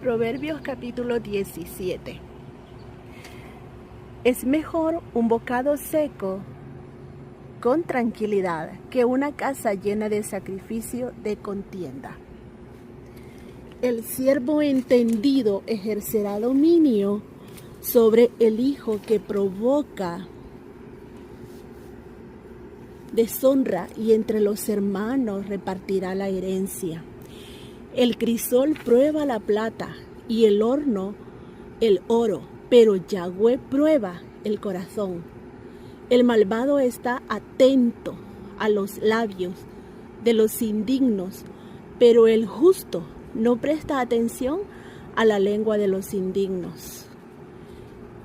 Proverbios capítulo 17. Es mejor un bocado seco con tranquilidad que una casa llena de sacrificio de contienda. El siervo entendido ejercerá dominio sobre el hijo que provoca deshonra, y entre los hermanos repartirá la herencia. El crisol prueba la plata y el horno el oro, pero Yahweh prueba el corazón. El malvado está atento a los labios de los indignos, pero el justo no presta atención a la lengua de los indignos.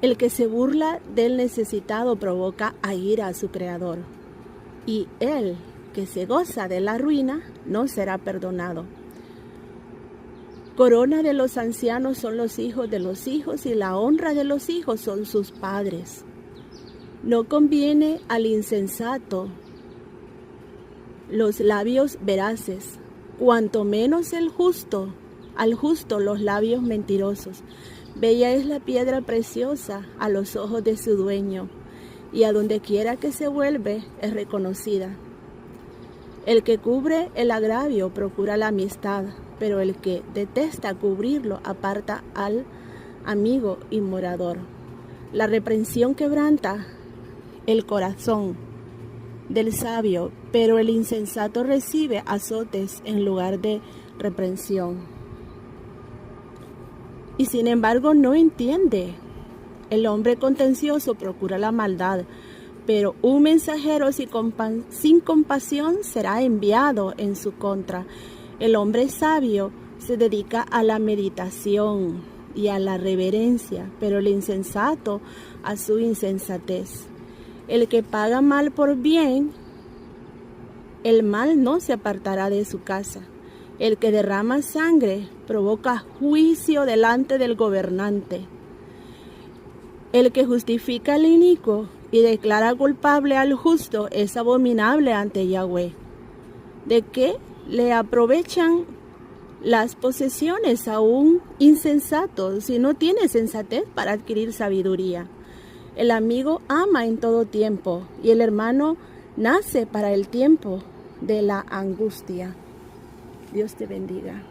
El que se burla del necesitado provoca a ira a su creador, y el que se goza de la ruina no será perdonado. Corona de los ancianos son los hijos de los hijos, y la honra de los hijos son sus padres. No conviene al insensato los labios veraces, cuanto menos al justo los labios mentirosos. Bella es la piedra preciosa a los ojos de su dueño, y a donde quiera que se vuelve es reconocida. El que cubre el agravio procura la amistad, pero el que detesta cubrirlo aparta al amigo y morador. La reprensión quebranta el corazón del sabio, pero el insensato recibe azotes en lugar de reprensión. Y sin embargo no entiende. El hombre contencioso procura la maldad, pero un mensajero sin compasión será enviado en su contra. El hombre sabio se dedica a la meditación y a la reverencia, pero el insensato a su insensatez. El que paga mal por bien, el mal no se apartará de su casa. El que derrama sangre provoca juicio delante del gobernante. El que justifica al inicuo y declara culpable al justo es abominable ante Yahweh. ¿De qué le aprovechan las posesiones a un insensato si no tiene sensatez para adquirir sabiduría? El amigo ama en todo tiempo, y el hermano nace para el tiempo de la angustia. Dios te bendiga.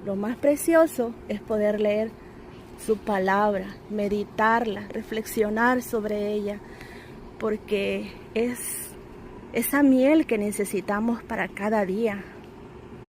Lo más precioso es poder leer su palabra, meditarla, reflexionar sobre ella, porque es esa miel que necesitamos para cada día.